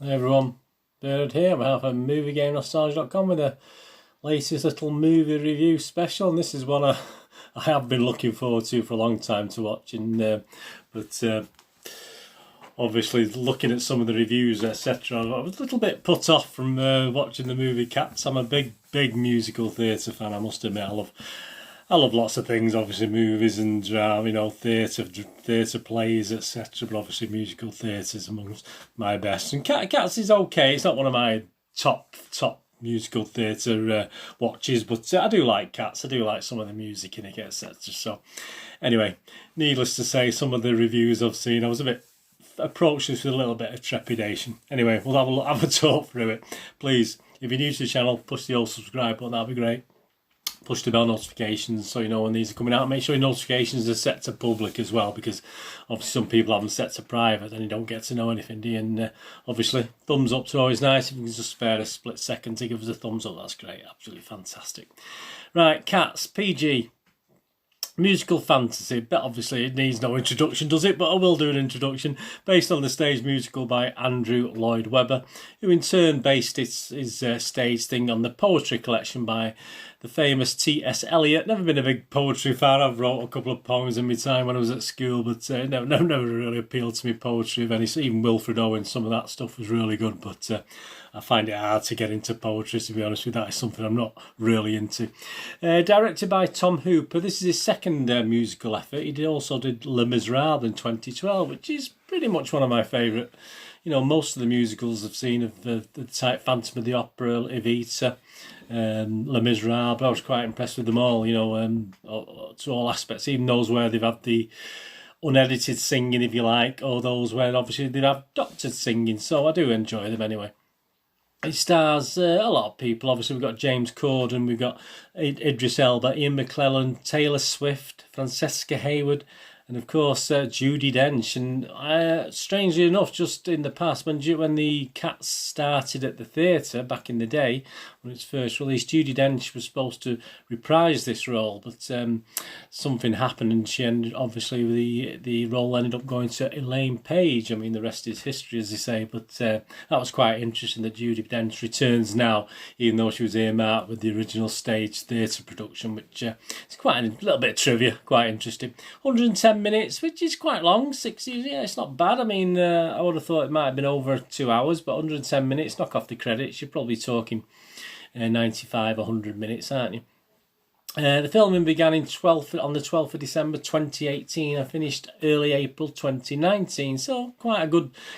Hey everyone, Bird here on behalf of MovieGameNostalgia.com with the latest little movie review special, and this is one I have been looking forward to for a long time to watch, but obviously looking at some of the reviews etc, I was a little bit put off from watching the movie Cats. I'm a big musical theatre fan, I must admit. I love lots of things, obviously movies and theatre plays, etc. But obviously musical theatre is amongst my best. And Cats is okay. It's not one of my top musical theatre watches, but I do like Cats. I do like some of the music in it, etc. So anyway, needless to say, some of the reviews I've seen, I was a bit approached this with a little bit of trepidation. Anyway, we'll have a talk through it. Please, if you're new to the channel, push the old subscribe button. That'd be great. Push the bell notifications so you know when these are coming out. Make sure your notifications are set to public as well, because obviously some people have them set to private and you don't get to know anything, do you? And obviously thumbs up's always nice. If you can just spare a split second to give us a thumbs up, that's great. Absolutely fantastic. Right, Cats, PG. Musical fantasy, but obviously it needs no introduction, does it? But I will do an introduction. Based on the stage musical by Andrew Lloyd Webber, who in turn based his stage thing on the poetry collection by the famous T.S. Eliot. Never been a big poetry fan. I've wrote a couple of poems in my time when I was at school, but never really appealed to me, poetry of any. Even Wilfred Owen, some of that stuff was really good, but I find it hard to get into poetry, to be honest with you. That is something I'm not really into. Directed by Tom Hooper. This is his second musical effort. He also did Les Miserables in 2012, which is pretty much one of my favourite. You know, most of the musicals I've seen of the type Phantom of the Opera, Evita, Les Miserables. I was quite impressed with them all, you know, to all aspects, even those where they've had the unedited singing, if you like, or those where obviously they have doctored singing. So I do enjoy them anyway. It stars a lot of people. Obviously, we've got James Corden, we've got Idris Elba, Ian McKellen, Taylor Swift, Francesca Hayward, and of course Judi Dench. And strangely enough, just in the past, when the Cats started at the theatre back in the day, when it was first released, Judi Dench was supposed to reprise this role, but something happened, and she ended, obviously the role ended up going to Elaine Page. I mean, the rest is history, as they say. But that was quite interesting that Judi Dench returns now, even though she was earmarked with the original stage theatre production, which is quite a little bit of trivia, quite interesting. 110 minutes, which is quite long. 60, yeah, it's not bad. I mean, I would have thought it might have been over 2 hours, but 110 minutes, knock off the credits, you're probably talking 95, 100 minutes, aren't you? The filming began on the 12th of December 2018 and finished early April 2019. So quite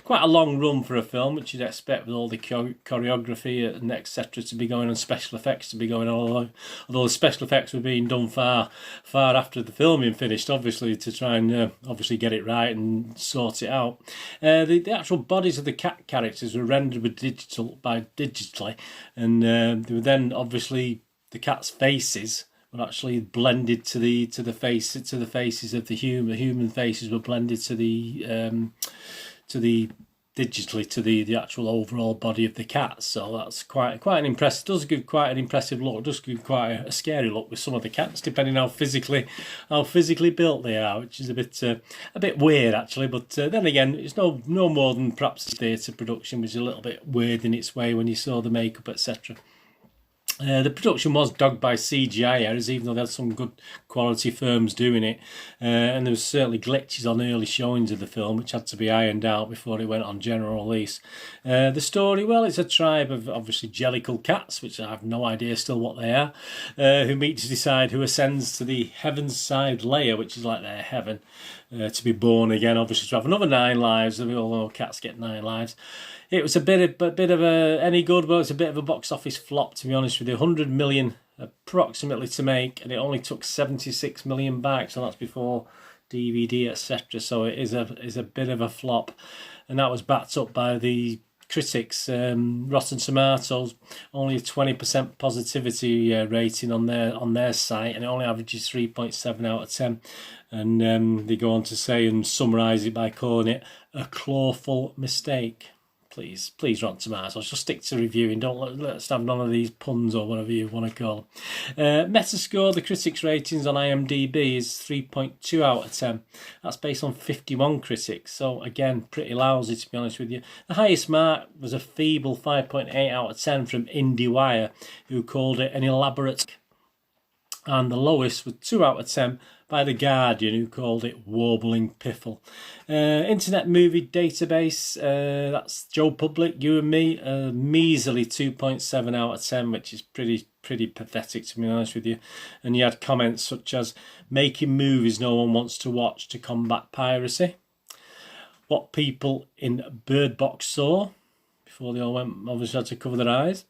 a long run for a film, which you'd expect with all the choreography and etc. to be going on, special effects to be going on. Although the special effects were being done far after the filming finished, obviously, to try and obviously get it right and sort it out. The actual bodies of the cat characters were rendered digitally, and they were then obviously the cat's faces actually blended to the faces of the human faces were blended to the digitally to the actual overall body of the cat. So that's quite an impressive. Does give quite an impressive look. Does give quite a scary look with some of the cats, depending how physically built they are, which is a bit weird actually. But then again, it's no more than perhaps theatre production, which is a little bit weird in its way when you saw the makeup, etc. The production was dogged by CGI errors, even though they had some good quality firms doing it. And there was certainly glitches on early showings of the film, which had to be ironed out before it went on general release. The story, well, it's a tribe of obviously jellicle cats, which I have no idea still what they are, who meet to decide who ascends to the heaven's side layer, which is like their heaven, to be born again, obviously to have another 9 lives. We all know cats get 9 lives. It was a bit of any good, but it's a bit of a box office flop, to be honest with you. 100 million approximately to make, and it only took 76 million back, so that's before DVD, etc. So it is a bit of a flop, and that was backed up by the critics. Rotten Tomatoes, only a 20% positivity rating on their site, and it only averages 3.7 out of 10. And they go on to say and summarise it by calling it a clawful mistake. Please, Rotten Tomatoes. Just stick to reviewing. Don't let's have none of these puns or whatever you want to call them. Metascore, the critics' ratings on IMDB is 3.2 out of 10. That's based on 51 critics. So again, pretty lousy to be honest with you. The highest mark was a feeble 5.8 out of 10 from IndieWire, who called it an elaborate. And the lowest was 2 out of 10 by The Guardian, who called it warbling piffle. Internet Movie Database, that's Joe Public, you and me, measly 2.7 out of 10, which is pretty pathetic to be honest with you. And you had comments such as, making movies no one wants to watch to combat piracy. What people in Bird Box saw, before they all went, obviously had to cover their eyes.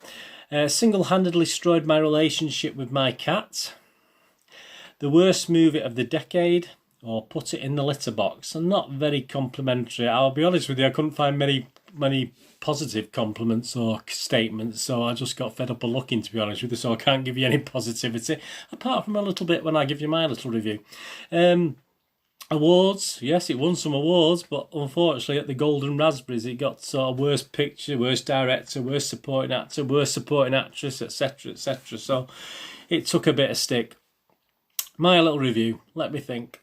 Single-handedly destroyed my relationship with my cat. The worst movie of the decade, or put it in the litter box. And not very complimentary. I'll be honest with you, I couldn't find many positive compliments or statements, so I just got fed up of looking, to be honest with you, so I can't give you any positivity, apart from a little bit when I give you my little review. Awards, yes, it won some awards, but unfortunately at the Golden Raspberries it got sort of worst picture, worst director, worst supporting actor, worst supporting actress, etc, etc. So it took a bit of stick. My little review, let me think.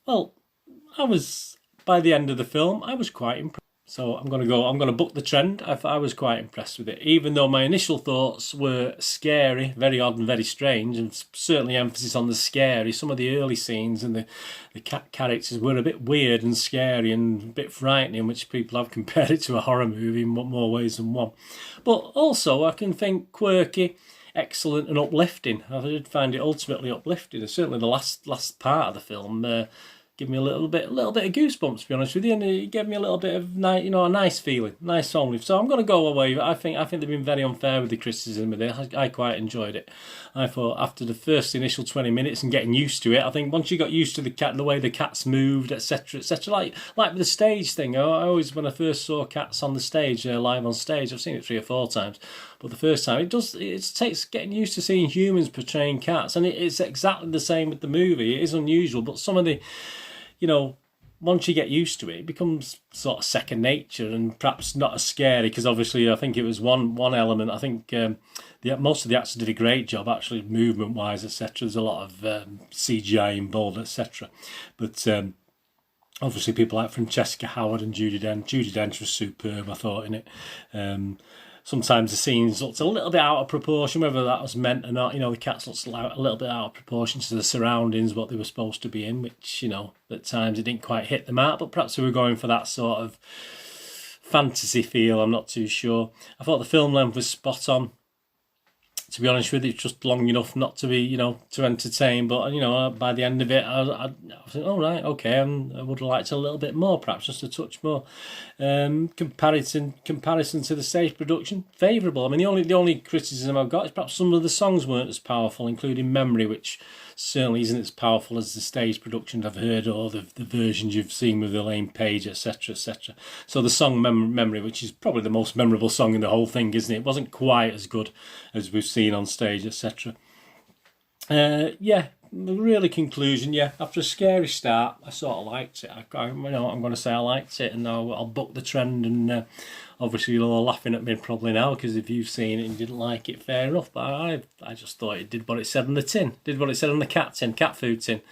Well, by the end of the film, I was quite impressed. So I'm going to buck the trend. I was quite impressed with it, even though my initial thoughts were scary, very odd and very strange, and certainly emphasis on the scary. Some of the early scenes and the cat characters were a bit weird and scary and a bit frightening, which people have compared it to a horror movie in more ways than one. But also, I can think quirky, excellent and uplifting. I did find it ultimately uplifting, and certainly the last part of the film give me a little bit of goosebumps, to be honest with you, and it gave me a little bit of a nice feeling, nice song. So I'm going to go away. I think they've been very unfair with the criticism of it. I quite enjoyed it. I thought after the first initial 20 minutes and getting used to it, I think once you got used to the cat, the way the cats moved, etc, etc, like with the stage thing. I always, when I first saw cats on the stage, live on stage, I've seen it 3 or 4 times, but the first time it takes getting used to seeing humans portraying cats, and it's exactly the same with the movie. It is unusual, but some of the, once you get used to it, it becomes sort of second nature and perhaps not as scary, because obviously I think it was one element. I think most of the actors did a great job, actually, movement-wise, etc. There's a lot of CGI involved, etc. But obviously people like Francesca Howard and Judi Dench was superb, I thought, in it. Sometimes the scenes looked a little bit out of proportion, whether that was meant or not. The cats looked a little bit out of proportion to the surroundings, what they were supposed to be in, which, at times it didn't quite hit the mark, but perhaps we were going for that sort of fantasy feel, I'm not too sure. I thought the film length was spot on. To be honest with you, it's just long enough not to be, to entertain. But, by the end of it, I was like, oh, right, okay, I would have liked a little bit more, perhaps just a touch more. Comparison to the stage production, favourable. I mean, the only criticism I've got is perhaps some of the songs weren't as powerful, including Memory, which certainly isn't as powerful as the stage production I've heard, or the versions you've seen with Elaine Page, etc, etc. So the song Memory, which is probably the most memorable song in the whole thing, isn't it? It wasn't quite as good as we've seen on stage, etc. Really conclusion, after a scary start, I sort of liked it. I'm going to say I liked it, and I'll buck the trend, and obviously you're all laughing at me probably now, because if you've seen it and didn't like it, fair enough, but I just thought it did what it said on the tin, did what it said on the cat food tin.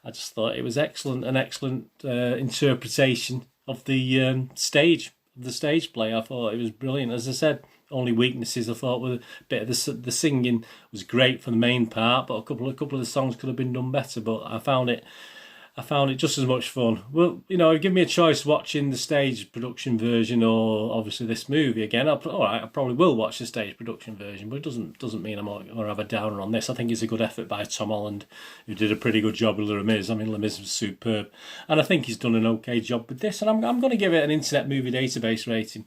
I just thought it was an excellent interpretation of the stage play. I thought it was brilliant. As I said, only weaknesses I thought were a bit of the singing was great for the main part, but a couple of the songs could have been done better. But I found it just as much fun. Well, give me a choice watching the stage production version or obviously this movie again. I probably will watch the stage production version, but it doesn't mean I'm going to have a downer on this. I think it's a good effort by Tom Holland, who did a pretty good job with Les Mis. I mean, Les Mis was superb, and I think he's done an okay job with this. And I'm going to give it an Internet Movie Database rating.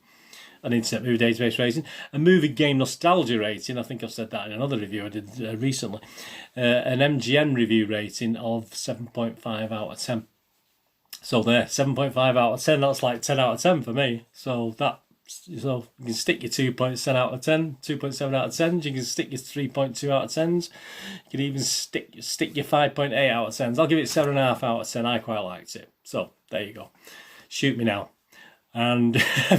A movie game nostalgia rating. I think I've said that in another review I did recently. An MGN review rating of 7.5 out of 10. So there, 7.5 out of 10. That's like 10 out of 10 for me. So you can stick your 2.7 out of 10, 2.7 out of 10. You can stick your 3.2 out of 10s. You can even stick your 5.8 out of 10s. I'll give it 7.5 out of 10. I quite liked it. So there you go. Shoot me now. And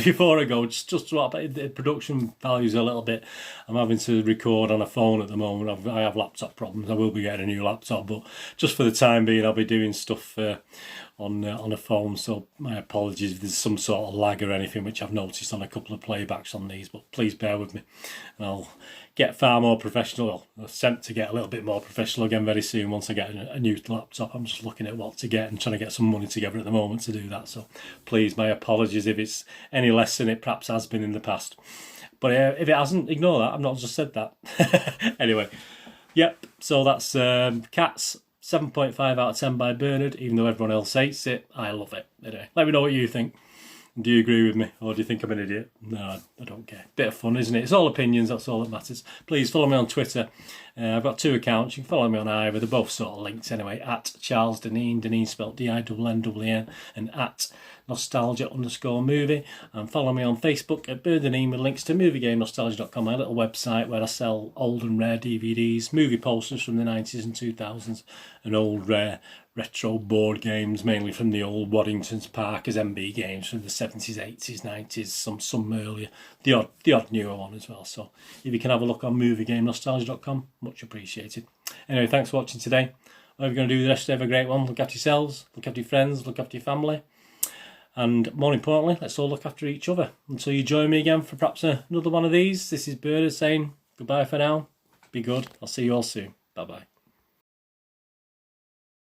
before I go, just what about the production values a little bit. I'm having to record on a phone at the moment. I have laptop problems. I will be getting a new laptop, but just for the time being, I'll be doing stuff on a phone. So my apologies if there's some sort of lag or anything, which I've noticed on a couple of playbacks on these. But please bear with me, and I'll get far more professional. Well, I'm sent to get a little bit more professional again very soon once I get a new laptop. I'm just looking at what to get and trying to get some money together at the moment to do that. So please, my apologies if it's any less than it perhaps has been in the past. But if it hasn't, ignore that. I've not just said that. Anyway, yep. So that's Cats, 7.5 out of 10 by Bernard. Even though everyone else hates it, I love it. Anyway, let me know what you think. Do you agree with me, or do you think I'm an idiot? No, I don't care. Bit of fun, isn't it? It's all opinions, that's all that matters. Please follow me on Twitter. I've got 2 accounts. You can follow me on either. They're both sort of linked anyway. At Charles Deneen, Deneen spelled D-I-N-N-N, and at nostalgia_movie. And follow me on Facebook at BoardGameGeek with links to moviegamenostalgia.com, my little website where I sell old and rare DVDs, movie posters from the 90s and 2000s, and old rare retro board games, mainly from the old Waddington's Parkers MB games from the 70s, 80s, 90s, some earlier, the odd newer one as well. So if you can have a look on moviegamenostalgia.com, much appreciated. Anyway, thanks for watching today. Whatever you're going to do the rest of the day, have a great one. Look after yourselves, look after your friends, look after your family. And more importantly, let's all look after each other. Until you join me again for perhaps another one of these, this is Bernard saying goodbye for now. Be good. I'll see you all soon. Bye-bye.